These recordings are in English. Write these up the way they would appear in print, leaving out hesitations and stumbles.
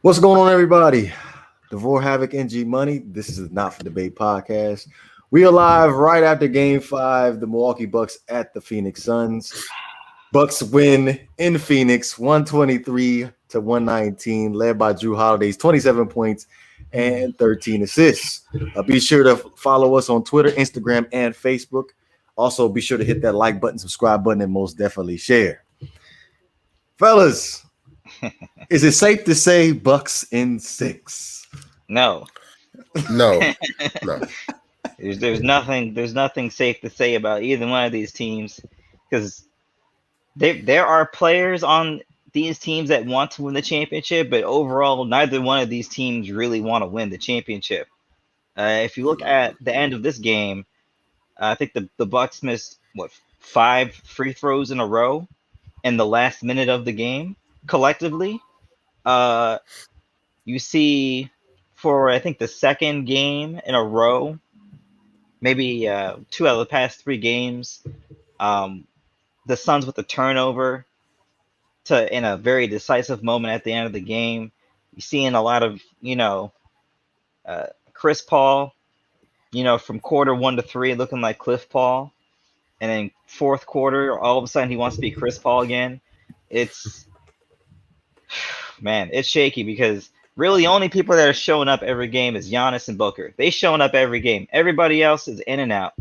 What's going on, everybody? Devore Havoc, NG Money. This is the Not for Debate podcast. We are live right after Game 5, the Milwaukee Bucks at the Phoenix Suns. Bucks win in Phoenix, 123 to 119, led by Drew Holiday's 27 points and 13 assists. Be sure to follow us on Twitter, Instagram, and Facebook. Also, be sure to hit that like button, subscribe button, and most definitely share. Fellas, is it safe to say Bucks in 6? No, No, no. there's nothing safe to say about either one of these teams because there are players on these teams that want to win the championship, but overall, neither one of these teams really want to win the championship. If you look at the end of this game, I think the Bucks missed 5 free throws in a row in the last minute of the game collectively. You see for I think the second game in a row, maybe 2 out of the past 3 games, the Suns with the turnover in a very decisive moment at the end of the game. You're seeing a lot of Chris Paul, from quarter 1 to 3 looking like Cliff Paul, and then fourth quarter all of a sudden he wants to be Chris Paul again. It's man, it's shaky because really the only people that are showing up every game is Giannis and Booker. They showing up every game. Everybody else is in and out.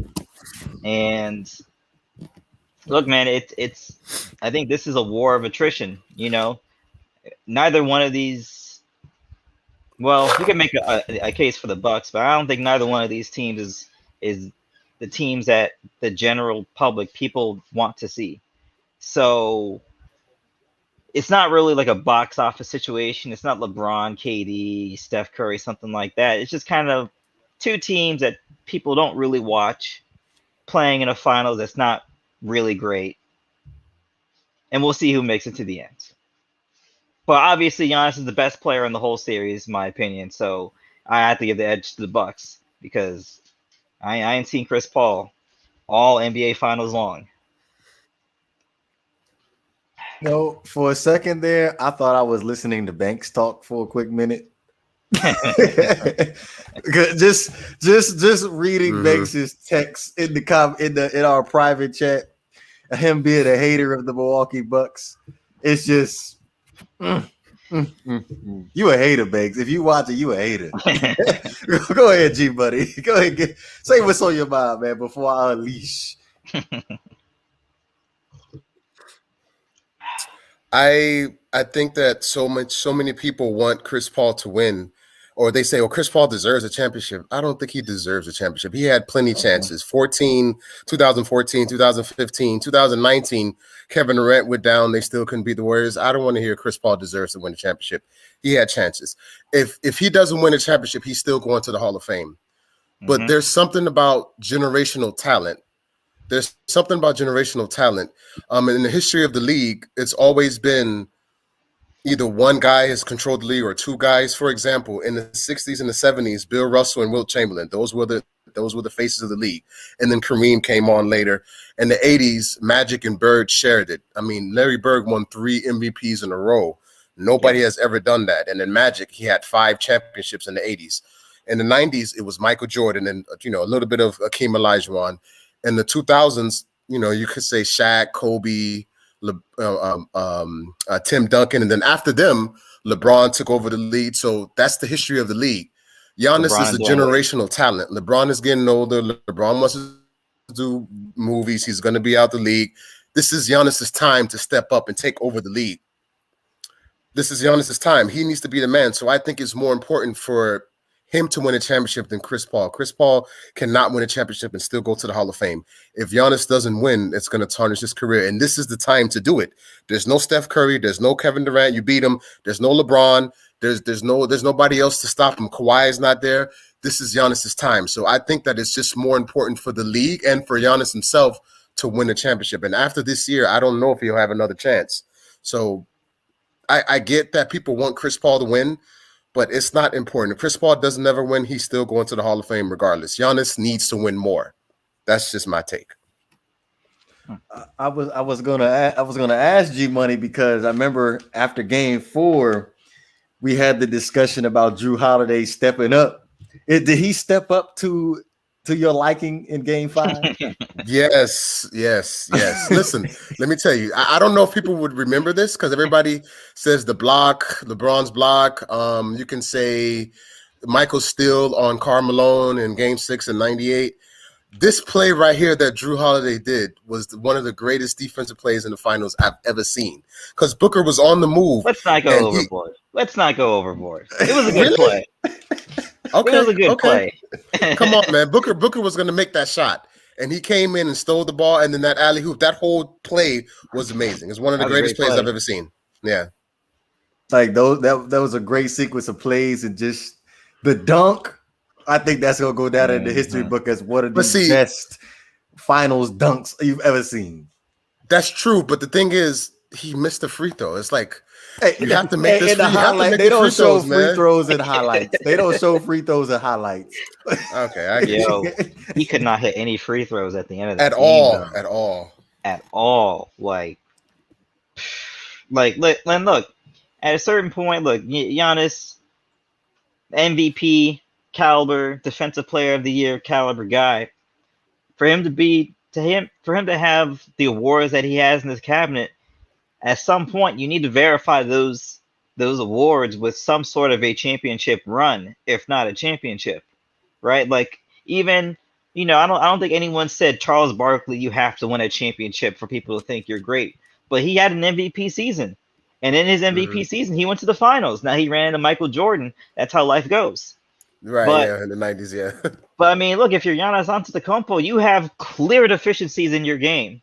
And look, man, it's I think this is a war of attrition. Neither one of these. Well, you can make a case for the Bucks, but I don't think neither one of these teams is the teams that the general public people want to see. So it's not really like a box office situation. It's not LeBron, KD, Steph Curry, something like that. It's just kind of 2 teams that people don't really watch playing in a final that's not really great. And we'll see who makes it to the end. But obviously, Giannis is the best player in the whole series, in my opinion. So I have to give the edge to the Bucks because I ain't seen Chris Paul all NBA Finals long. No, for a second there, I thought I was listening to Banks talk for a quick minute. just reading Banks's text in our private chat, him being a hater of the Milwaukee Bucks. It's just you a hater, Banks. If you watch it, you a hater. Go ahead, G buddy. Go ahead, say what's on your mind, man, before I unleash. I think that so many people want Chris Paul to win, or they say, "Oh, Chris Paul deserves a championship." I don't think he deserves a championship. He had plenty chances. 2014, 2015, 2019, Kevin Durant went down. They still couldn't beat the Warriors. I don't want to hear Chris Paul deserves to win a championship. He had chances. If he doesn't win a championship, he's still going to the Hall of Fame. But there's something about generational talent. In the history of the league, it's always been either one guy has controlled the league or 2 guys. For example, in the 60s and the 70s, Bill Russell and Wilt Chamberlain, those were the faces of the league. And then Kareem came on later. In the 80s, Magic and Bird shared it. I mean, Larry Bird won 3 MVPs in a row. Nobody has ever done that. And then Magic, he had 5 championships in the 80s. In the 90s, it was Michael Jordan and a little bit of Akeem Olajuwon. In the 2000s, you could say Shaq, Kobe, Tim Duncan, and then after them, LeBron took over the lead. So that's the history of the league. Giannis is a generational talent. LeBron is getting older. LeBron wants to do movies. He's going to be out the league. This is Giannis's time to step up and take over the league. This is Giannis's time. He needs to be the man. So I think it's more important for him to win a championship than Chris Paul. Chris Paul cannot win a championship and still go to the Hall of Fame. If Giannis doesn't win, it's going to tarnish his career. And this is the time to do it. There's no Steph Curry. There's no Kevin Durant. You beat him. There's no LeBron. There's nobody else to stop him. Kawhi is not there. This is Giannis's time. So I think that it's just more important for the league and for Giannis himself to win a championship. And after this year, I don't know if he'll have another chance. So I get that people want Chris Paul to win, but it's not important. If Chris Paul doesn't ever win, he's still going to the Hall of Fame regardless. Giannis needs to win more. That's just my take. I was gonna ask G Money because I remember after Game 4, we had the discussion about Drew Holiday stepping up. Did he step up to your liking in Game 5? Yes. Listen, let me tell you. I don't know if people would remember this because everybody says the block, LeBron's block. You can say Michael Steele on Karl Malone in Game 6 in '98. This play right here that Drew Holiday did was one of the greatest defensive plays in the finals I've ever seen. Because Booker was on the move. Let's not go overboard. It was a good play. Okay, it was a good play. Come on, man. Booker was going to make that shot. And he came in and stole the ball. And then that alley hoop, that whole play was amazing. It's one of the greatest plays I've ever seen. Yeah. Like that was a great sequence of plays, and just the dunk. I think that's gonna go down in the history book as one of the best finals dunks you've ever seen. That's true, but the thing is, he missed the free throw. It's like you have to make this. They don't show free throws in highlights. They don't show free those in highlights. Okay, he could not hit any free throws at the end of the game. At all. Look. At a certain point, look, Giannis, MVP caliber, defensive player of the year caliber guy. For him to have the awards that he has in his cabinet, at some point you need to verify those awards with some sort of a championship run, if not a championship, right? Like, even, I don't think anyone said, Charles Barkley, you have to win a championship for people to think you're great, but he had an MVP season. And in his MVP season, he went to the finals. Now he ran into Michael Jordan. That's how life goes. Right, in the 90s, yeah. But, I mean, look, if you're Giannis Antetokounmpo, you have clear deficiencies in your game.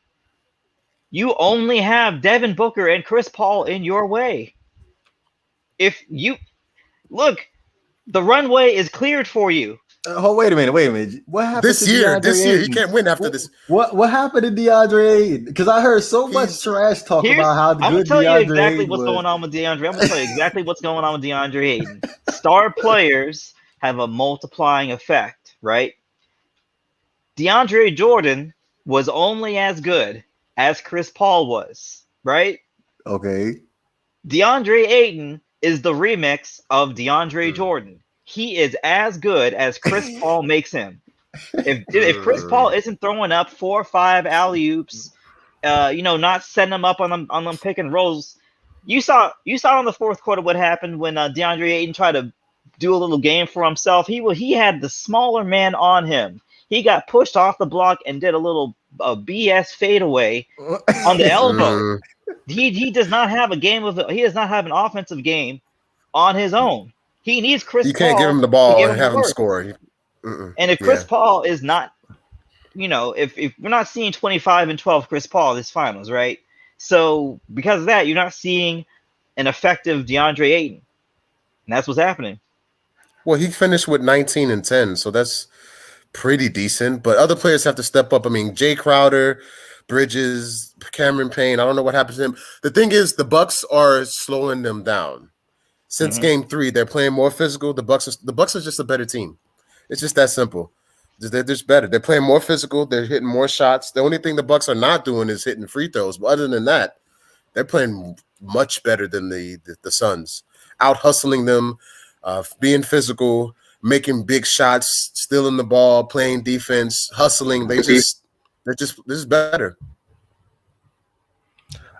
You only have Devin Booker and Chris Paul in your way. Look, the runway is cleared for you. Wait a minute. What happened this year? He can't win after this. What happened to DeAndre Ayton? Because I heard so much trash talk about how good DeAndre Ayton was. I'm going to tell you exactly what's going on with DeAndre. I'm going to tell you exactly what's going on with DeAndre Ayton. Star players have a multiplying effect, right? DeAndre Jordan was only as good as Chris Paul was, right? Okay. DeAndre Ayton is the remix of DeAndre Jordan. He is as good as Chris Paul makes him. If Chris Paul isn't throwing up 4 or 5 alley-oops, not setting them up on them pick and rolls, you saw in the fourth quarter what happened when DeAndre Ayton tried to do a little game for himself. He had the smaller man on him. He got pushed off the block and did a little BS fadeaway on the elbow. He does not have he does not have an offensive game on his own. He needs Chris Paul. You can't give him the ball and have him score. And if Chris Paul is not, if we're not seeing 25 and 12 Chris Paul this finals, right? So because of that, you're not seeing an effective DeAndre Ayton. And that's what's happening. Well, he finished with 19 and 10, so that's pretty decent. But other players have to step up. I mean, Jay Crowder, Bridges, Cameron Payne. I don't know what happened to him. The thing is, the Bucks are slowing them down. Since Game 3, they're playing more physical. The Bucks are just a better team. It's just that simple. They're just better. They're playing more physical. They're hitting more shots. The only thing the Bucks are not doing is hitting free throws. But other than that, they're playing much better than the Suns. Out hustling them, being physical, making big shots, stealing the ball, playing defense, hustling. This is better.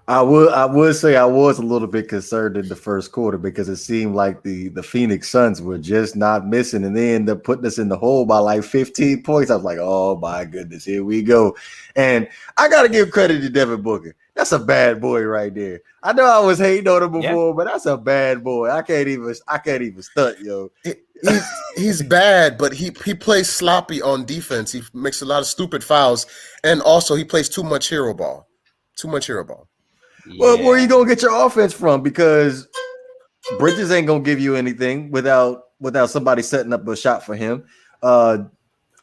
I would say I was a little bit concerned in the first quarter because it seemed like the Phoenix Suns were just not missing, and they ended up putting us in the hole by like 15 points. I was like, oh my goodness, here we go. And I gotta give credit to Devin Booker. That's a bad boy right there. I know I was hating on him before, but that's a bad boy. I can't even stunt, yo. He's bad, but he plays sloppy on defense. He makes a lot of stupid fouls, and also he plays too much hero ball. Well, where are you gonna get your offense from? Because Bridges ain't gonna give you anything without somebody setting up a shot for him.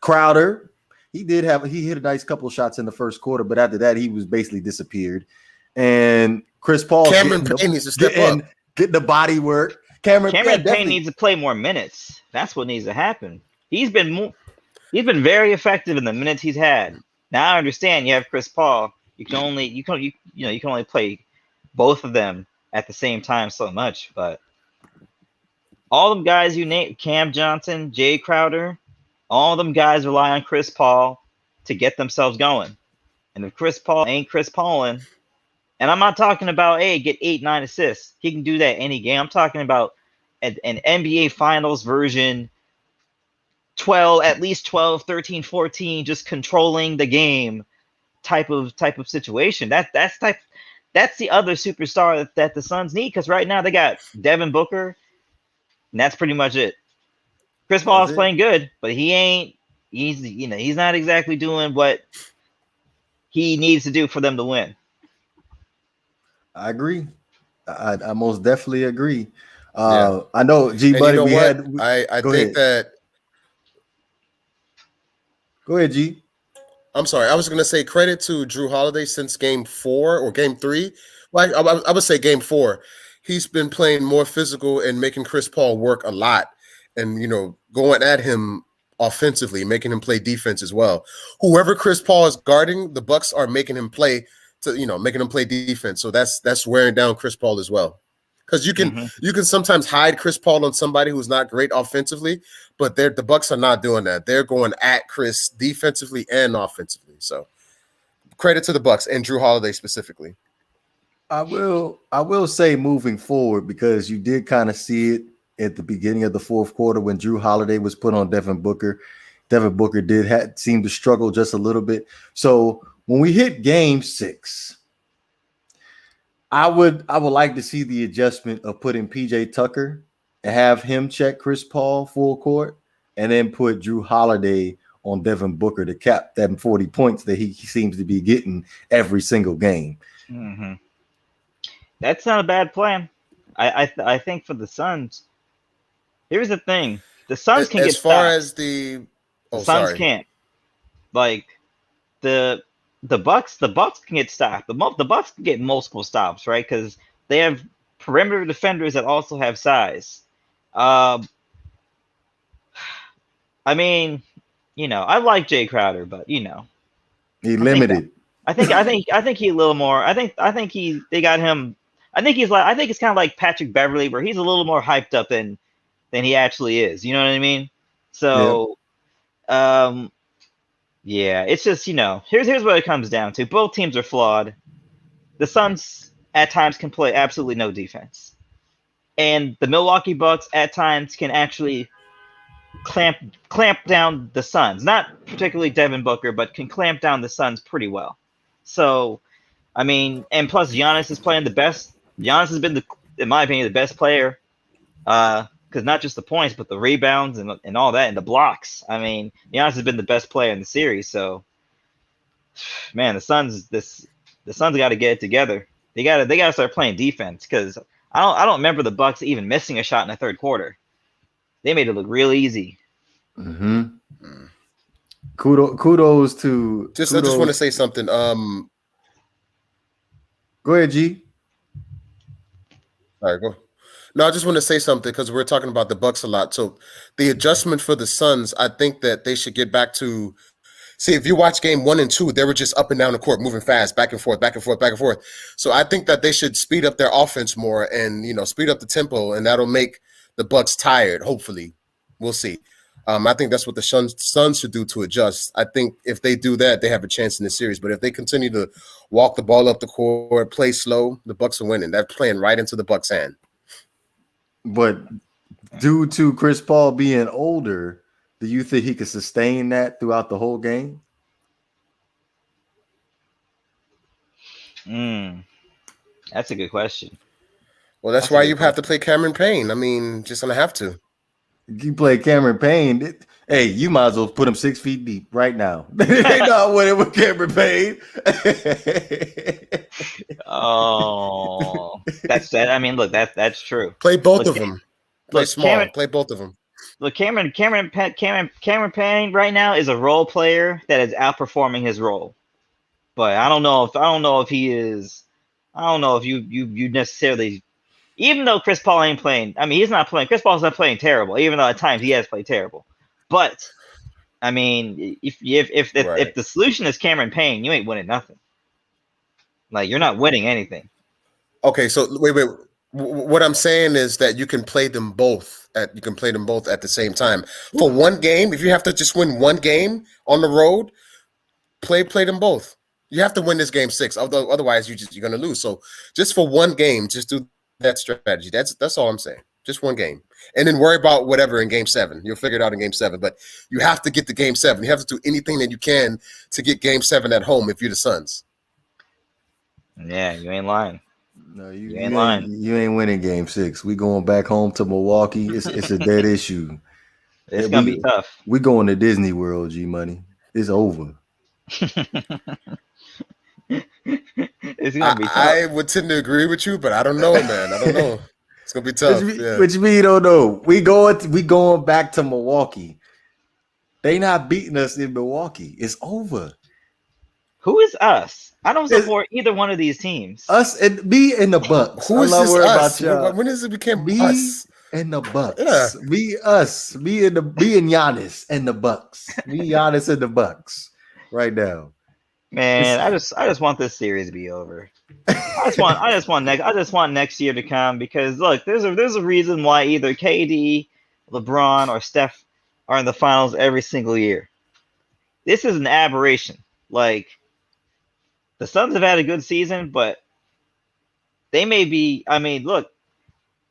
Crowder, he hit a nice couple of shots in the first quarter, but after that, he was basically disappeared. And Chris Paul, Cameron Payne needs to step up, get the body work. Cameron Payne needs to play more minutes. That's what needs to happen. He's been very effective in the minutes he's had. Now I understand you have Chris Paul. You can only play both of them at the same time so much, but all them guys you named, Cam Johnson, Jay Crowder, all them guys rely on Chris Paul to get themselves going. And if Chris Paul ain't Chris Paulin, and I'm not talking about, hey, get 8-9 assists. He can do that any game. I'm talking about an NBA Finals version 12, at least 12, 13, 14, just controlling the game type of situation. That's the other superstar that the Suns need, because right now they got Devin Booker, and that's pretty much it. Chris Paul is playing good, but he's not exactly doing what he needs to do for them to win. I agree. I most definitely agree. I know, G Buddy. I think that. Go ahead, G. I'm sorry. I was going to say credit to Jrue Holiday since Game 4 or Game 3. Well, I would say Game 4. He's been playing more physical and making Chris Paul work a lot, and going at him offensively, making him play defense as well. Whoever Chris Paul is guarding, the Bucks are making him play making him play defense. So that's wearing down Chris Paul as well. Because you can sometimes hide Chris Paul on somebody who's not great offensively, but the Bucks are not doing that. They're going at Chris defensively and offensively. So credit to the Bucks and Jrue Holiday specifically. I will say moving forward, because you did kind of see it at the beginning of the fourth quarter when Jrue Holiday was put on Devin Booker. Devin Booker did seem to struggle just a little bit. So when we hit Game 6, I would like to see the adjustment of putting PJ Tucker and have him check Chris Paul full court, and then put Jrue Holiday on Devin Booker to cap them 40 points that he seems to be getting every single game. Mm-hmm. That's not a bad plan. I think for the Suns, here's the thing: the Suns can get stopped. The Suns can't. Like the Bucks can get stopped. The Bucks can get multiple stops, right? Because they have perimeter defenders that also have size. I mean, I like Jay Crowder, but he limited. I think he a little more. I think they got him. I think it's kind of like Patrick Beverley, where he's a little more hyped up than he actually is. You know what I mean? So, yeah, it's just, here's what it comes down to. Both teams are flawed. The Suns at times can play absolutely no defense, and the Milwaukee Bucks at times can actually clamp down the Suns. Not particularly Devin Booker, but can clamp down the Suns pretty well. So, I mean, and plus Giannis is playing the best. Giannis has been, in my opinion, the best player. Because not just the points, but the rebounds and all that, and the blocks. I mean, Giannis has been the best player in the series. So, man, the Suns got to get it together. They got to start playing defense, because I don't remember the Bucks even missing a shot in the third quarter. They made it look real easy. Mm-hmm. Kudos to. I just want to say something. Go ahead, G. All right, go. No, I just want to say something, because we're talking about the Bucks a lot. So the adjustment for the Suns, I think that they should get back to. See, if you watch Game 1 and 2, they were just up and down the court, moving fast, back and forth, back and forth, back and forth. So I think that they should speed up their offense more and speed up the tempo, and that'll make the Bucks tired. Hopefully, we'll see. I think that's what the Suns should do to adjust. I think if they do that, they have a chance in the series. But if they continue to walk the ball up the court, play slow, the Bucks are winning. They're playing right into the Bucks' hand. But due to Chris Paul being older, do you think he could sustain that throughout the whole game? That's a good question. Well, that's why you have to play Cameron Payne. I mean, just gonna have to. You play Cameron Payne. Hey, you might as well put him 6 feet deep right now. They not winning with Cameron Payne. Oh, that's that. I mean, look, that's true. Play both of them. Play small. Play both of them. Look, Cameron Payne right now is a role player that is outperforming his role. But I don't know if he is. I don't know if you necessarily. Even though Chris Paul ain't playing, I mean, he's not playing. Chris Paul's not playing terrible, even though at times he has played terrible. But I mean, if the solution is Cameron Payne, you ain't winning nothing. Like, you're not winning anything. Okay, so wait. What I'm saying is that you can play them both at the same time. For one game, if you have to just win one game on the road, play them both. You have to win this game 6, although otherwise you're gonna lose. So just for one game, just do that strategy. That's all I'm saying. Just one game, and then worry about whatever in game 7. You'll figure it out in game 7. But you have to get to game 7. You have to do anything that you can to get game 7 at home if you're the Suns. Yeah, you ain't lying. No, you ain't lying. You ain't winning game 6. We going back home to Milwaukee. It's a dead issue. It's gonna be tough. We going to Disney World, G Money. It's over. It's gonna be tough. I would tend to agree with you, but I don't know, man. I don't know. It's gonna be tough. What you mean you don't know? We going back to Milwaukee. They not beating us in Milwaukee. It's over. Who is us? I don't support either one of these teams. Us and me and the Bucks. Who is this us? When does it become us? And the Bucks. Yeah. Me and Giannis and the Bucks. Me, Giannis and the Bucks. Right now. Man, I just want this series to be over. I just want next year to come, because look, there's a reason why either KD, LeBron, or Steph are in the finals every single year. This is an aberration. Like, the Suns have had a good season, but they may be. I mean, look,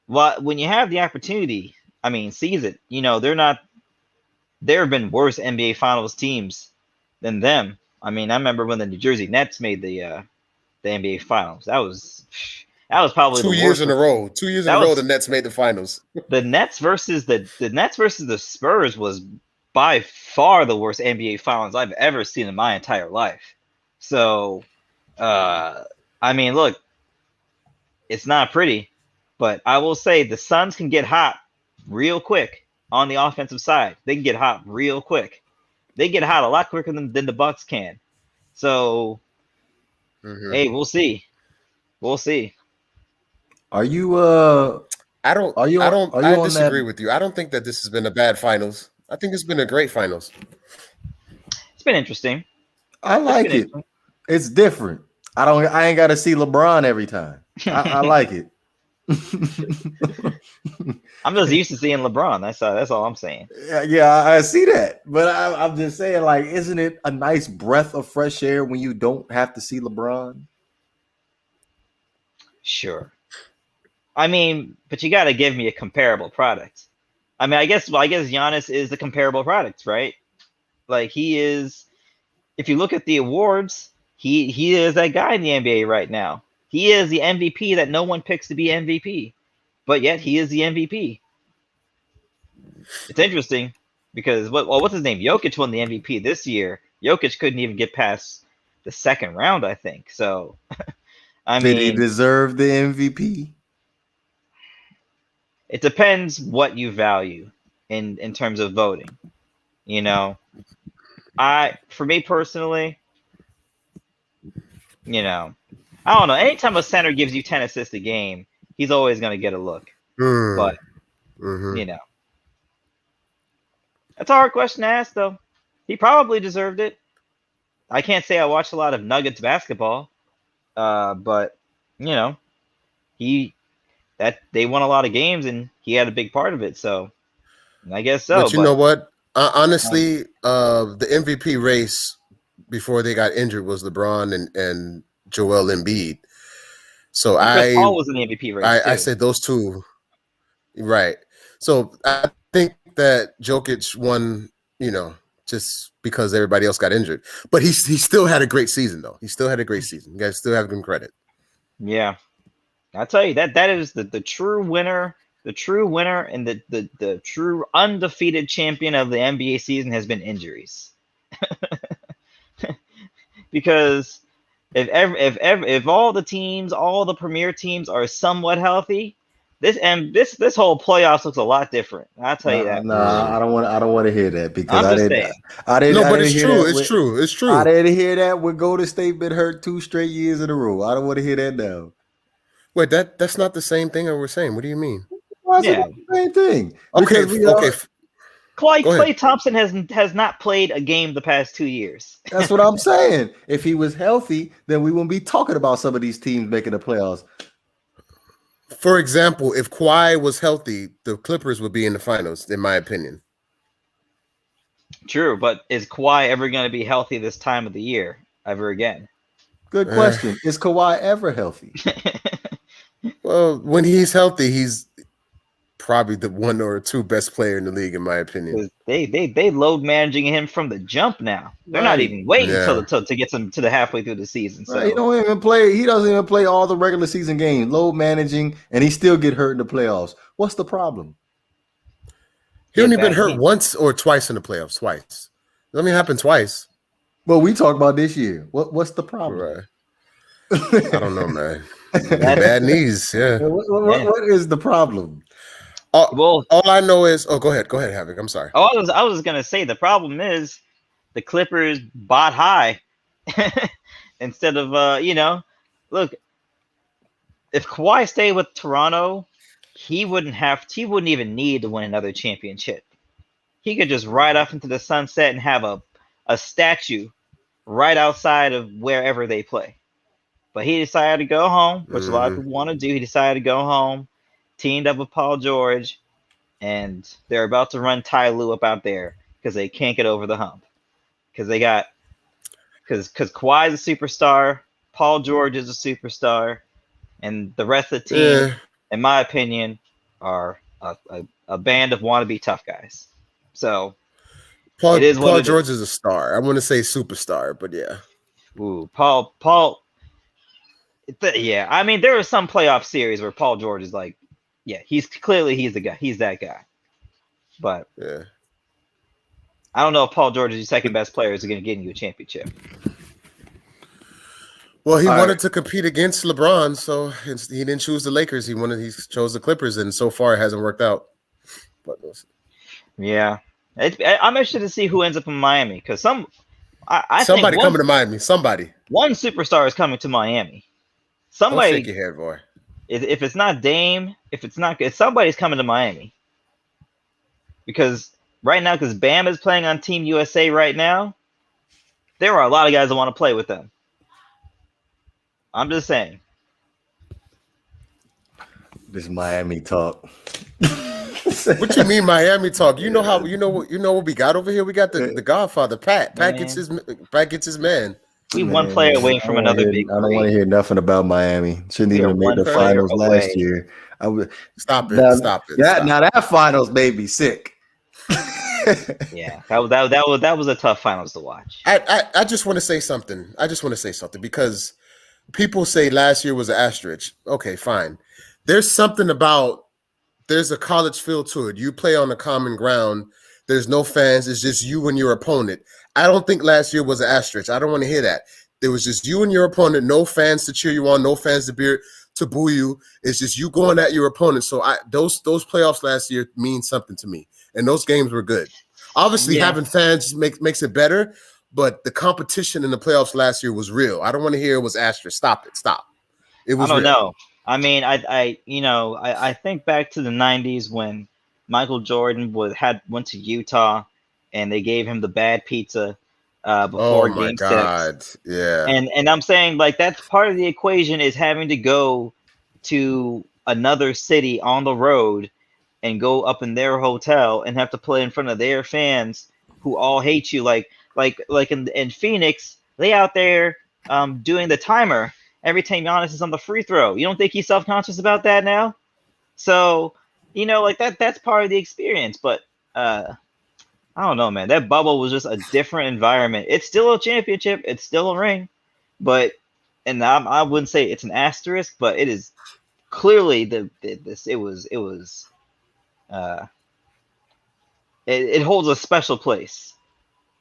when you have the opportunity, I mean, seize it. You know, there have been worse NBA Finals teams than them. I mean, I remember when the New Jersey Nets made the NBA Finals. That was probably 2 years in a row. 2 years in a row, the Nets made the finals. The Nets versus the Spurs was by far the worst NBA Finals I've ever seen in my entire life. So, I mean, look, it's not pretty, but I will say the Suns can get hot real quick on the offensive side. They can get hot real quick. They get hot a lot quicker than the Bucks can. So, hey, we'll see. We'll see. Are you? I disagree with you. I don't think that this has been a bad finals. I think it's been a great finals. It's been interesting. I like it. It's different. I ain't got to see LeBron every time. I like it. I'm just used to seeing LeBron. That's all I'm saying. Yeah, I see that. But I'm just saying, like, isn't it a nice breath of fresh air when you don't have to see LeBron? Sure. I mean, but you got to give me a comparable product. I mean, I guess Giannis is the comparable product, right? Like, he is. If you look at the awards, he is that guy in the NBA right now. He is the MVP that no one picks to be MVP, but yet he is the MVP. It's interesting because what's his name? Jokic won the MVP this year. Jokic couldn't even get past the second round, I think. So, Did he deserve the MVP? It depends what you value in terms of voting. You know, for me personally, you know, I don't know. Anytime a center gives you 10 assists a game, he's always going to get a look. But, you know, that's a hard question to ask, though. He probably deserved it. I can't say I watched a lot of Nuggets basketball, but, you know, they won a lot of games, and he had a big part of it. So, I guess so. But you know what? Honestly, the MVP race before they got injured was LeBron and Joel Embiid. So Paul was in the MVP race. I said those two, right? So I think that Jokic won, you know, just because everybody else got injured. But he still had a great season, though. He still had a great season. You guys still have him credit. Yeah, I tell you that is the true winner. The true winner and the true undefeated champion of the NBA season has been injuries. Because if all the teams, all the premier teams are somewhat healthy, this whole playoffs looks a lot different. I'll tell you that. No, I don't want to hear that because I'm just saying. I didn't. No, but it's true. It's true. I didn't hear that with Golden State been hurt 2 straight years in a row. I don't want to hear that now. Wait, that's not the same thing that we're saying. What do you mean? Why is it the same thing? Okay. Klay Thompson has not played a game the past 2 years. That's what I'm saying. If he was healthy, then we wouldn't be talking about some of these teams making the playoffs. For example, if Kawhi was healthy, the Clippers would be in the finals, in my opinion. True, but is Kawhi ever going to be healthy this time of the year ever again? Good question. Is Kawhi ever healthy? Well, when he's healthy, he's probably the one or two best player in the league, in my opinion. They load managing him from the jump now. They're not even waiting to get them to the halfway through the season. So he don't even play. He doesn't even play all the regular season games. Load managing, and he still get hurt in the playoffs. What's the problem? He only been hurt once or twice in the playoffs. Twice. Let me happen twice. Well, we talk about this year. What's the problem? Right. I don't know, man. Bad knees. Yeah. What is the problem? All I know is, go ahead, Havoc. I'm sorry. I was gonna say the problem is the Clippers bought high instead of look, if Kawhi stayed with Toronto, he wouldn't even need to win another championship. He could just ride off into the sunset and have a statue right outside of wherever they play. But he decided to go home, which a lot of people want to do. He decided to go home, teamed up with Paul George, and they're about to run Ty Lue up out there because they can't get over the hump. Because Kawhi's a superstar, Paul George is a superstar, and the rest of the team, in my opinion, are a band of wannabe tough guys. So Paul George is a star. I want to say superstar, but yeah. Ooh, Paul. Yeah, I mean, there are some playoff series where Paul George is like, he's the guy. He's that guy. But yeah, I don't know if Paul George is your second best player is going to get you a championship. Well, he wanted to compete against LeBron, so he didn't choose the Lakers. He chose the Clippers, and so far it hasn't worked out. But yeah, I'm interested to see who ends up in Miami because somebody coming to Miami. Somebody. One superstar is coming to Miami. Somebody. Don't shake your head, boy. If it's not Dame, if somebody's coming to Miami. Because right now, because Bam is playing on Team USA right now, there are a lot of guys that want to play with them. I'm just saying. This Miami talk. What you mean Miami talk? You know what we got over here? We got the Godfather, Pat. Pat gets his man. We one player away from another big. I don't want to hear nothing about Miami. Shouldn't even make the finals last year. Stop it. Now that finals made me sick. Yeah, that was a tough finals to watch. I just want to say something. Because people say last year was an asterisk. Okay, fine. There's something about there's a college feel to it. You play on the common ground. There's no fans. It's just you and your opponent. I don't think last year was an asterisk. I don't want to hear that. There was just you and your opponent. No fans to cheer you on. No fans to boo you. It's just you going at your opponent. So those playoffs last year mean something to me, and those games were good. Obviously, having fans makes it better, but the competition in the playoffs last year was real. I don't want to hear it was asterisk. Stop it. Stop. It was. I don't know. I mean, I think back to the '90s when Michael Jordan went to Utah, and they gave him the bad pizza before Game 6. Yeah. And I'm saying like that's part of the equation is having to go to another city on the road and go up in their hotel and have to play in front of their fans who all hate you. Like in Phoenix, they out there doing the timer every time Giannis is on the free throw. You don't think he's self-conscious about that now? So, like that's part of the experience. But I don't know, man. That bubble was just a different environment. It's still a championship. It's still a ring. But, and I wouldn't say it's an asterisk, but it is clearly it holds a special place.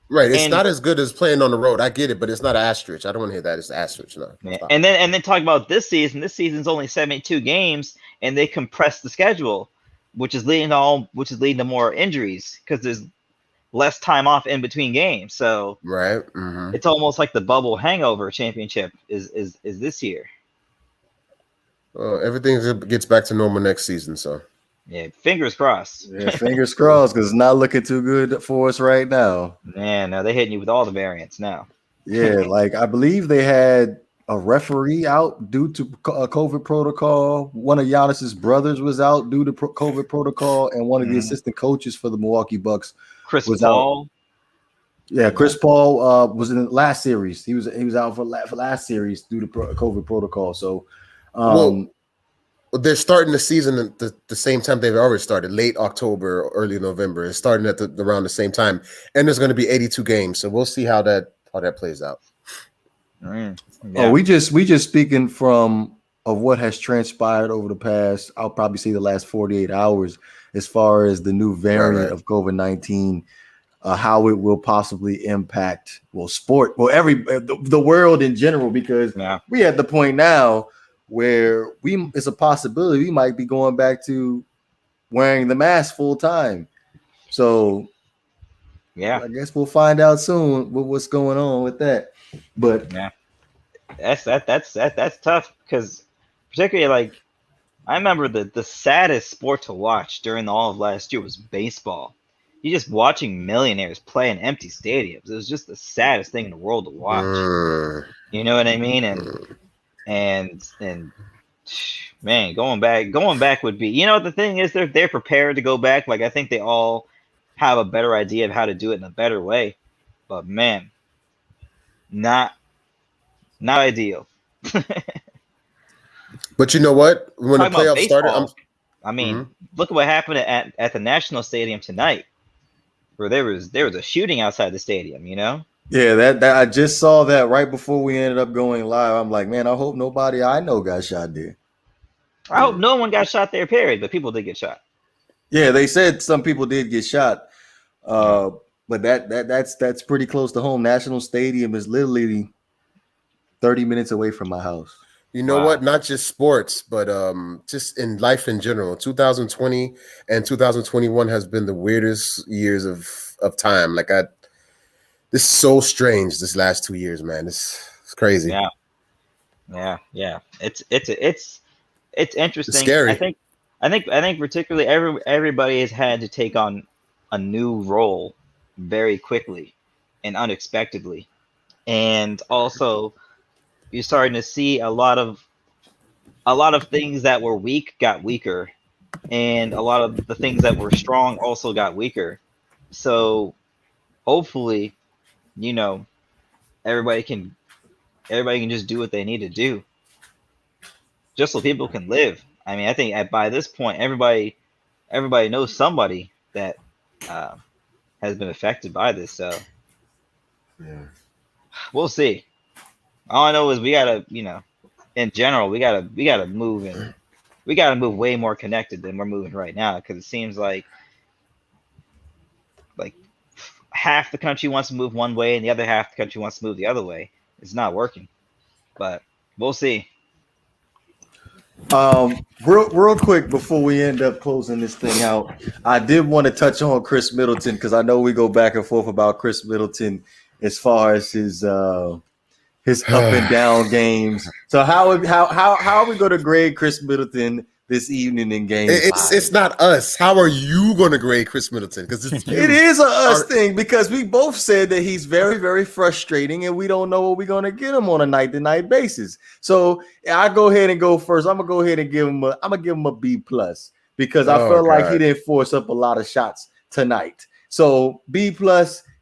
Right. It's not as good as playing on the road. I get it, but it's not an asterisk. I don't want to hear that. It's an asterisk. No. Yeah. And then talk about this season. This season's only 72 games, and they compressed the schedule, which is leading to more injuries because there's less time off in between games. So right. It's almost like the bubble hangover championship is this year. Well, everything gets back to normal next season. So yeah, fingers crossed. Yeah, fingers crossed because it's not looking too good for us right now. Man, now they're hitting you with all the variants now. Yeah, like I believe they had a referee out due to a COVID protocol. One of Giannis's brothers was out due to COVID protocol, and one of the assistant coaches for the Milwaukee Bucks Chris was Paul. out. Yeah, Chris Paul was in the last series. He was out for last series due to COVID protocol. So, they're starting the season at the same time they've already started, late October, early November. It's starting at around the same time, and there's going to be 82 games. So we'll see how that plays out. Yeah. Oh, we just speaking from of what has transpired over the past, I'll probably say the last 48 hours, as far as the new variant of COVID-19, how it will possibly impact sport, the world in general, because we at the point now where it's a possibility we might be going back to wearing the mask full time. So I guess we'll find out soon what's going on with that. But that's tough, because particularly, like, I remember the saddest sport to watch during all of last year was baseball. You're just watching millionaires play in empty stadiums. It was just the saddest thing in the world to watch. You know what I mean? And man, going back would be, you know, the thing is they're prepared to go back. Like, I think they all have a better idea of how to do it in a better way. But man, not ideal. But you know what? When the playoffs started, look at what happened at the National Stadium tonight, where there was a shooting outside the stadium. You know? Yeah, that I just saw that right before we ended up going live. I'm like, man, I hope nobody I know got shot there. I hope no one got shot there, period. But people did get shot. Yeah, they said some people did get shot. But that's pretty close to home. National Stadium is literally 30 minutes away from my house. You know what? Not just sports, but just in life in general. 2020 and 2021 has been the weirdest years of time. Like, this is so strange. This last 2 years, man, it's crazy. Yeah. It's interesting. It's scary. I think particularly everybody has had to take on a new role very quickly and unexpectedly, and also you're starting to see a lot of things that were weak got weaker, and a lot of the things that were strong also got weaker. So hopefully, you know, everybody can just do what they need to do, just so people can live. I mean, I think by this point, everybody knows somebody that has been affected by this. So we'll see. All I know is we gotta, you know, in general, we gotta move, and we gotta move way more connected than we're moving right now, because it seems like half the country wants to move one way and the other half the country wants to move the other way. It's not working, but we'll see. Real quick before we end up closing this thing out, I did want to touch on Chris Middleton, because I know we go back and forth about Chris Middleton as far as his up and down games. So how are we going to grade Chris Middleton this evening in game 5? It's not us. How are you going to grade Chris Middleton? Because it is a us thing, because we both said that he's very, very frustrating, and we don't know what we're going to get him on a night-to-night basis. So I go ahead and go first. I'm gonna go ahead and give him a B+, because I felt like he didn't force up a lot of shots tonight. So B+.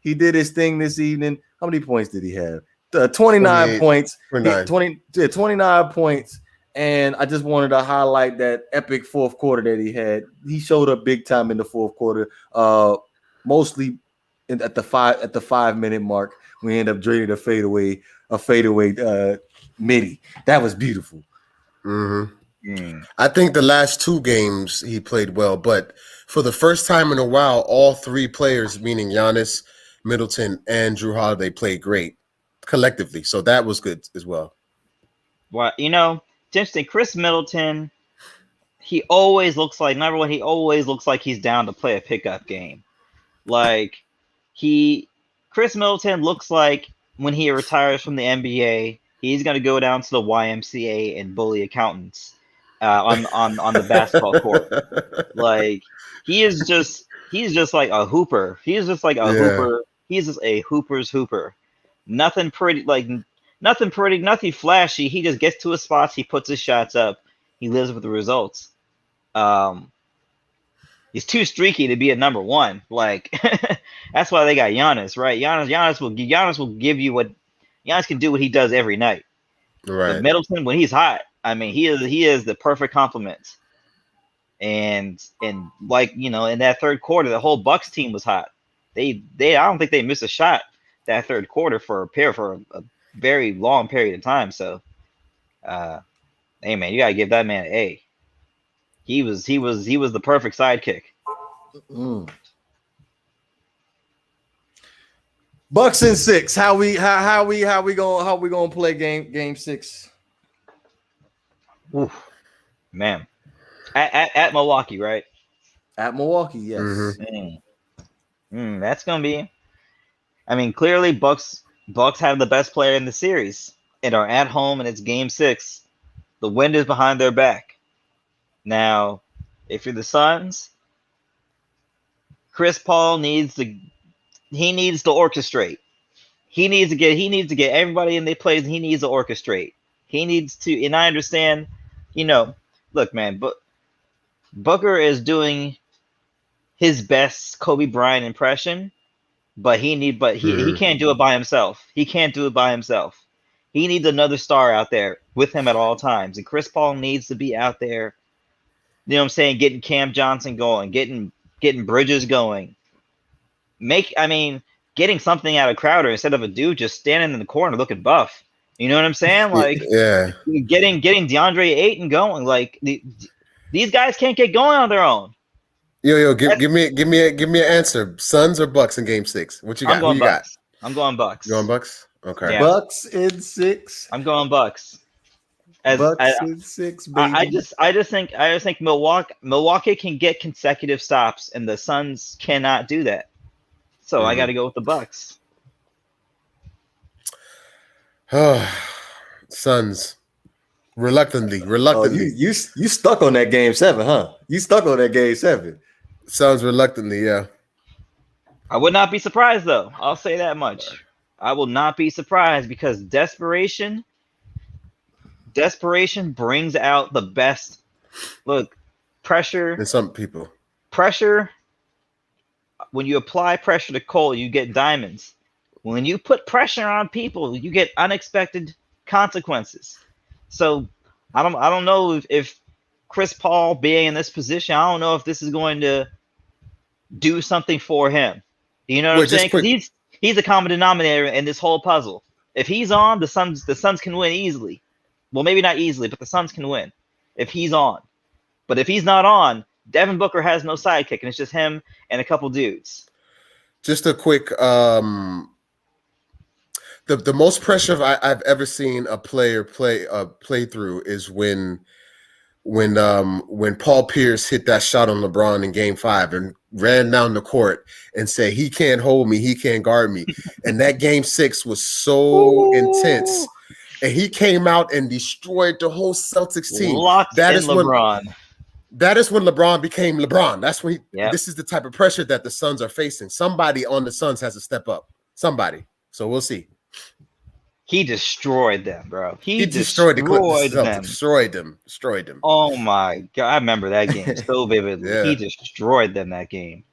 He did his thing this evening. How many points did he have? 29 points. 29 points. And I just wanted to highlight that epic fourth quarter that he had. He showed up big time in the fourth quarter, mostly at the 5-minute mark. We end up draining a fadeaway midi. That was beautiful. I think the last 2 games he played well, but for the first time in a while, all 3 players, meaning Giannis, Middleton, and Jrue Holiday, played great collectively. So that was good as well. Well, you know, it's interesting. Chris Middleton, he always looks like, number one, he always looks like he's down to play a pickup game. Like, Chris Middleton looks like when he retires from the NBA, he's going to go down to the YMCA and bully accountants on the basketball court. Like, he's just like a hooper. He's just like a hooper. He's just a hooper's hooper. Nothing pretty, like, nothing pretty, nothing flashy. He just gets to his spots. He puts his shots up. He lives with the results. He's too streaky to be a number one. Like that's why they got Giannis, right? Giannis will give you what Giannis can do. What he does every night. Right. But Middleton, when he's hot, I mean, he is the perfect complement. And like in that third quarter, the whole Bucks team was hot. I don't think they missed a shot that third quarter for a very long period of time. So, hey man, you gotta give that man an A. He was the perfect sidekick. Bucks in 6. How we gonna play game 6? Oof, man, at Milwaukee, right? At Milwaukee, yes. Mm-hmm. That's gonna be. I mean, clearly, Bucks have the best player in the series and are at home, and it's game 6. The wind is behind their back. Now, if you're the Suns, Chris Paul needs to orchestrate. He needs to get everybody in their place. He needs to orchestrate. He needs to, and I understand, look, man, but Booker is doing his best Kobe Bryant impression, but he can't do it by himself. He can't do it by himself. He needs another star out there with him at all times, and Chris Paul needs to be out there. You know what I'm saying? Getting Cam Johnson going, getting Bridges going. Getting something out of Crowder instead of a dude just standing in the corner looking buff. You know what I'm saying? Like, yeah, getting DeAndre Ayton going. Like these guys can't get going on their own. Yo, give me an answer. Suns or Bucks in game 6? What you got? Who you got? I'm going Bucks. You going Bucks? Okay. Yeah. Bucks in 6. I'm going Bucks. Bucks in 6, baby. I just think Milwaukee can get consecutive stops, and the Suns cannot do that. So I got to go with the Bucks. Suns, reluctantly. Oh, you stuck on that game 7, huh? You stuck on that game 7. Suns reluctantly, yeah. I would not be surprised though. I'll say that much. I will not be surprised because desperation brings out the best. Look, pressure. And some people. Pressure. When you apply pressure to coal, you get diamonds. When you put pressure on people, you get unexpected consequences. So I don't know if Chris Paul being in this position, I don't know if this is going to do something for him. You know what I'm saying? Because he's a common denominator in this whole puzzle. If he's on, the Suns can win easily. Well, maybe not easily, but the Suns can win if he's on. But if he's not on, Devin Booker has no sidekick, and it's just him and a couple dudes. Just a quick, the most pressure I've ever seen a player play through is when Paul Pierce hit that shot on LeBron in Game 5 and ran down the court and said, he can't hold me, he can't guard me. And that Game 6 was so intense. And he came out and destroyed the whole Celtics team. That is LeBron. That is when LeBron became LeBron. That's when this is the type of pressure that the Suns are facing. Somebody on the Suns has to step up. Somebody. So we'll see. He destroyed them, bro. He destroyed them. Destroyed them. Oh my God. I remember that game so vividly. Yeah. He destroyed them that game.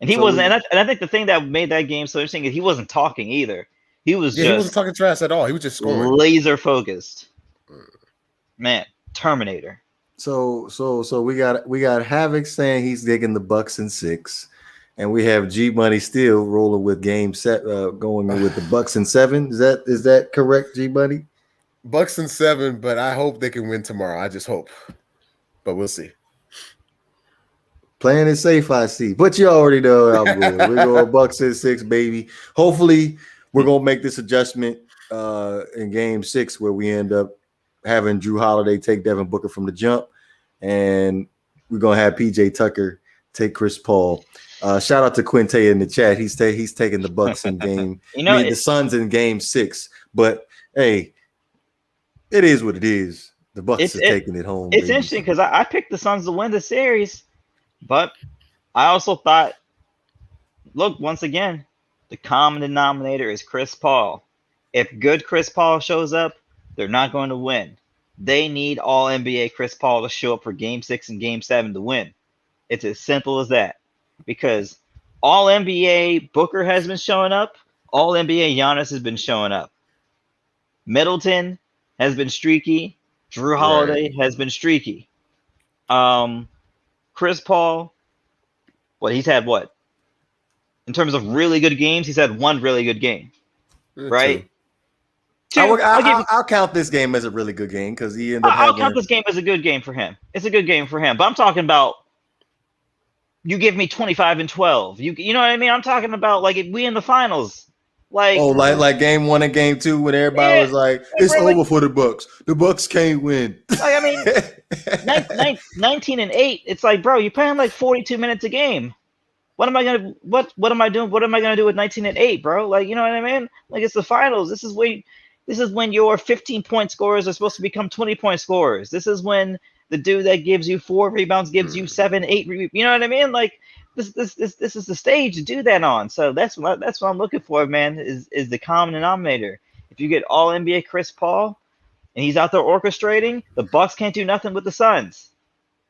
And he wasn't, and I think the thing that made that game so interesting is he wasn't talking either. He wasn't talking trash at all. He was just scoring. Laser focused. Man, Terminator. So we got Havoc saying he's digging the Bucks in 6, and we have G Money still rolling with game set, going with the Bucks in 7. Is that correct, G Money? Bucks in 7, but I hope they can win tomorrow. I just hope, but we'll see. Playing it safe, I see, but you already know I'm going. We're going Bucks in 6, baby. Hopefully, we're gonna make this adjustment in game 6 where we end up having Drew Holiday take Devin Booker from the jump, and we're gonna have PJ Tucker take Chris Paul. Shout out to Quinte in the chat. He's taking the Bucks in game. The Suns in game 6. But hey, it is what it is. The Bucks are taking it home. It's interesting because I picked the Suns to win the series, but I also thought, look, once again, the common denominator is Chris Paul. If good Chris Paul shows up, they're not going to win. They need all NBA Chris Paul to show up for Game 6 and Game 7 to win. It's as simple as that. Because all NBA Booker has been showing up. All NBA Giannis has been showing up. Middleton has been streaky. Drew Holiday has been streaky. Chris Paul, he's had what? In terms of really good games, he's had one really good game. Right? I'll count this game as a really good game because he ended up I'll count this game as a good game for him. It's a good game for him. But I'm talking about you give me 25 and 12. You know what I mean? I'm talking about like if we in the finals. Like game 1 and game 2 when everybody was like, it's over for the Bucks. The Bucks can't win. Like, I mean, 19 and 8. It's like, bro, you're playing like 42 minutes a game. What am I gonna what am I doing? What am I gonna do with 19 and 8, bro? Like, you know what I mean? Like, it's the finals. This is when your 15-point scorers are supposed to become 20-point scorers. This is when the dude that gives you 4 rebounds gives you 7, 8. You know what I mean? Like, this is the stage to do that on. So that's what I'm looking for, man. Is the common denominator. If you get all NBA Chris Paul and he's out there orchestrating, the Bucks can't do nothing with the Suns.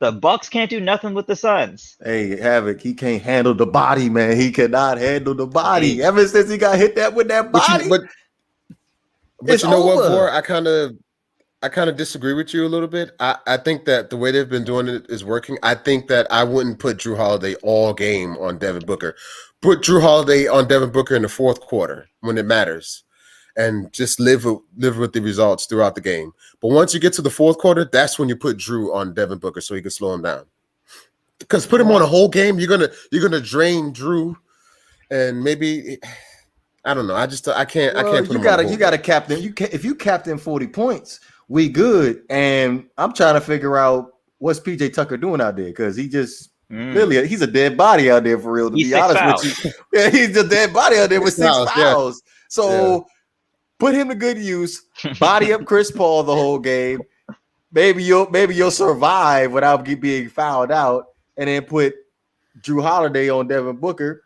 The Bucks can't do nothing with the Suns. Hey, Havoc, he can't handle the body, man. He cannot handle the body. Ever since he got hit with that body. But you know what, Vor? I kind of disagree with you a little bit. I think that the way they've been doing it is working. I think that I wouldn't put Drew Holiday all game on Devin Booker. Put Drew Holiday on Devin Booker in the fourth quarter when it matters, and just live with the results throughout the game. But once you get to the fourth quarter, that's when you put Drew on Devin Booker so he can slow him down. Because put him on a whole game, you're gonna drain Drew, and maybe. I don't know. I can't. I can't. Put you got to captain. If you captain 40 points, we good. And I'm trying to figure out what's PJ Tucker doing out there because he just really he's a dead body out there for real. To be honest with you, yeah, he's a dead body out there with 6 fouls. Yeah. So put him to good use. Body up Chris Paul the whole game. Maybe you'll survive without being fouled out, and then put Drew Holiday on Devin Booker.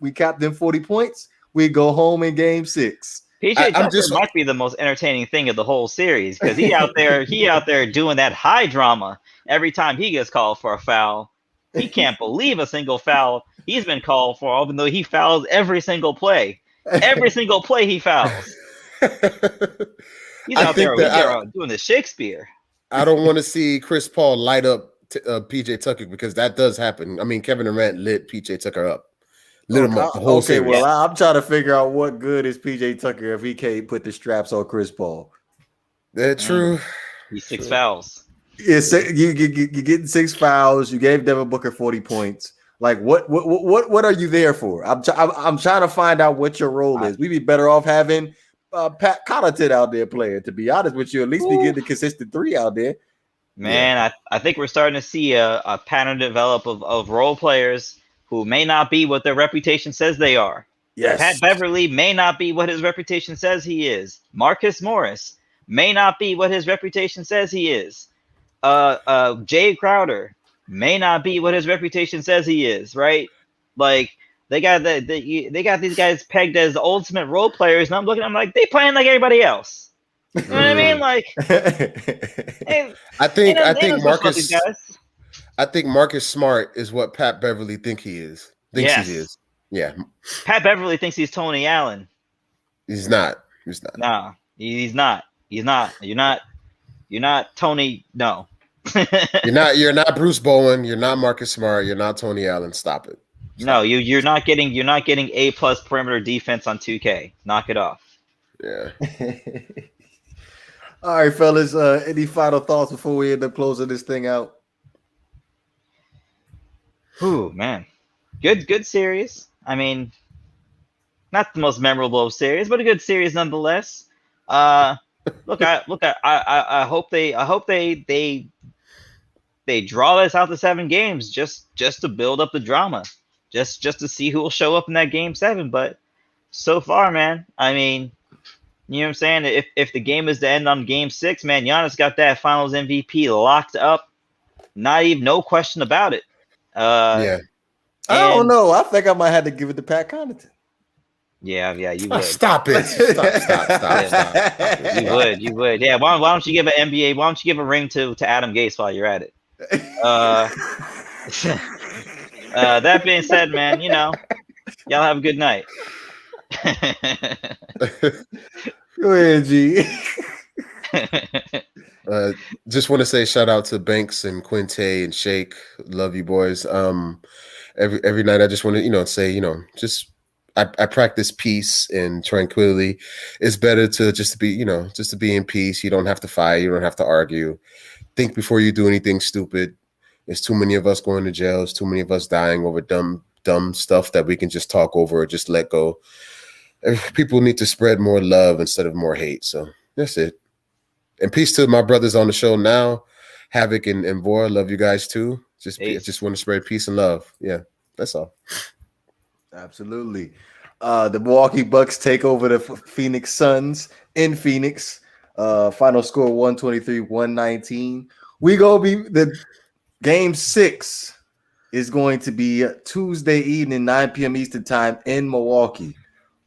We capped him 40 points. We go home in Game 6. PJ Tucker might be the most entertaining thing of the whole series because he out there doing that high drama every time he gets called for a foul. He can't believe a single foul he's been called for, even though he fouls every single play. Every single play he fouls. He's out there doing the Shakespeare. I don't want to see Chris Paul light up PJ Tucker because that does happen. I mean, Kevin Durant lit PJ Tucker up. I'm trying to figure out what good is PJ Tucker if he can't put the straps on Chris Paul. That's true. He's 6 fouls. Yeah, you getting 6 fouls. You gave Devin Booker 40 points. Like what are you there for? I'm trying to find out what your role is. We'd be better off having Pat Connaughton out there playing. To be honest with you, at least we get the consistent 3 out there. Man, I think we're starting to see a pattern develop of role players who may not be what their reputation says they are. Yes. Pat Beverly may not be what his reputation says he is. Marcus Morris may not be what his reputation says he is. Jay Crowder may not be what his reputation says he is, right? Like they got these guys pegged as the ultimate role players, and I'm like, they playing like everybody else. You know what I mean? Like I think Marcus Smart is what Pat Beverly he is. He is. Yeah. Pat Beverly thinks he's Tony Allen. He's not. No, he's not. You're not Tony. No. You're not Bruce Bowen. You're not Marcus Smart. You're not Tony Allen. Stop it. No, you're not getting A+ perimeter defense on 2K. Knock it off. Yeah. All right, fellas. Any final thoughts before we end up closing this thing out? Ooh, man. Good series. I mean, not the most memorable of series, but a good series nonetheless. I hope they draw this out to 7 games just to build up the drama. Just to see who will show up in that Game 7. But so far, man, I mean, you know what I'm saying? If the game is to end on Game 6, man, Giannis got that Finals MVP locked up. No question about it. I don't know. I think I might have to give it to Pat Connaughton. Yeah, you would. Stop it. Stop. You would. Yeah, why don't you give an NBA? Why don't you give a ring to Adam Gase while you're at it? That being said, man, y'all have a good night. Go ahead, G. Just want to say shout out to Banks and Quinte and Shake. Love you boys. Every night I just want to say just I practice peace and tranquility. It's better to just be in peace. You don't have to fight. You don't have to argue. Think before you do anything stupid. There's too many of us going to jail. There's too many of us dying over dumb stuff that we can just talk over or just let go. People need to spread more love instead of more hate. So that's it. And peace to my brothers on the show now, Havoc and Vor. Love you guys too. Just want to spread peace and love. Yeah, that's all. Absolutely. The Milwaukee Bucks take over the Phoenix Suns in Phoenix. Final score 123-119. We go be the game 6 is going to be Tuesday evening, 9 p.m. Eastern time in Milwaukee.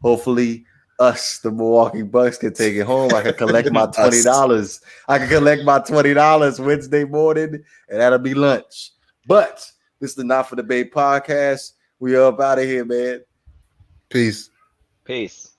Hopefully, us, the Milwaukee Bucks, can take it home. I can collect my $20. I can collect my $20 Wednesday morning, and that'll be lunch. But this is the Not for the Bay podcast. We are up out of here, man. Peace. Peace.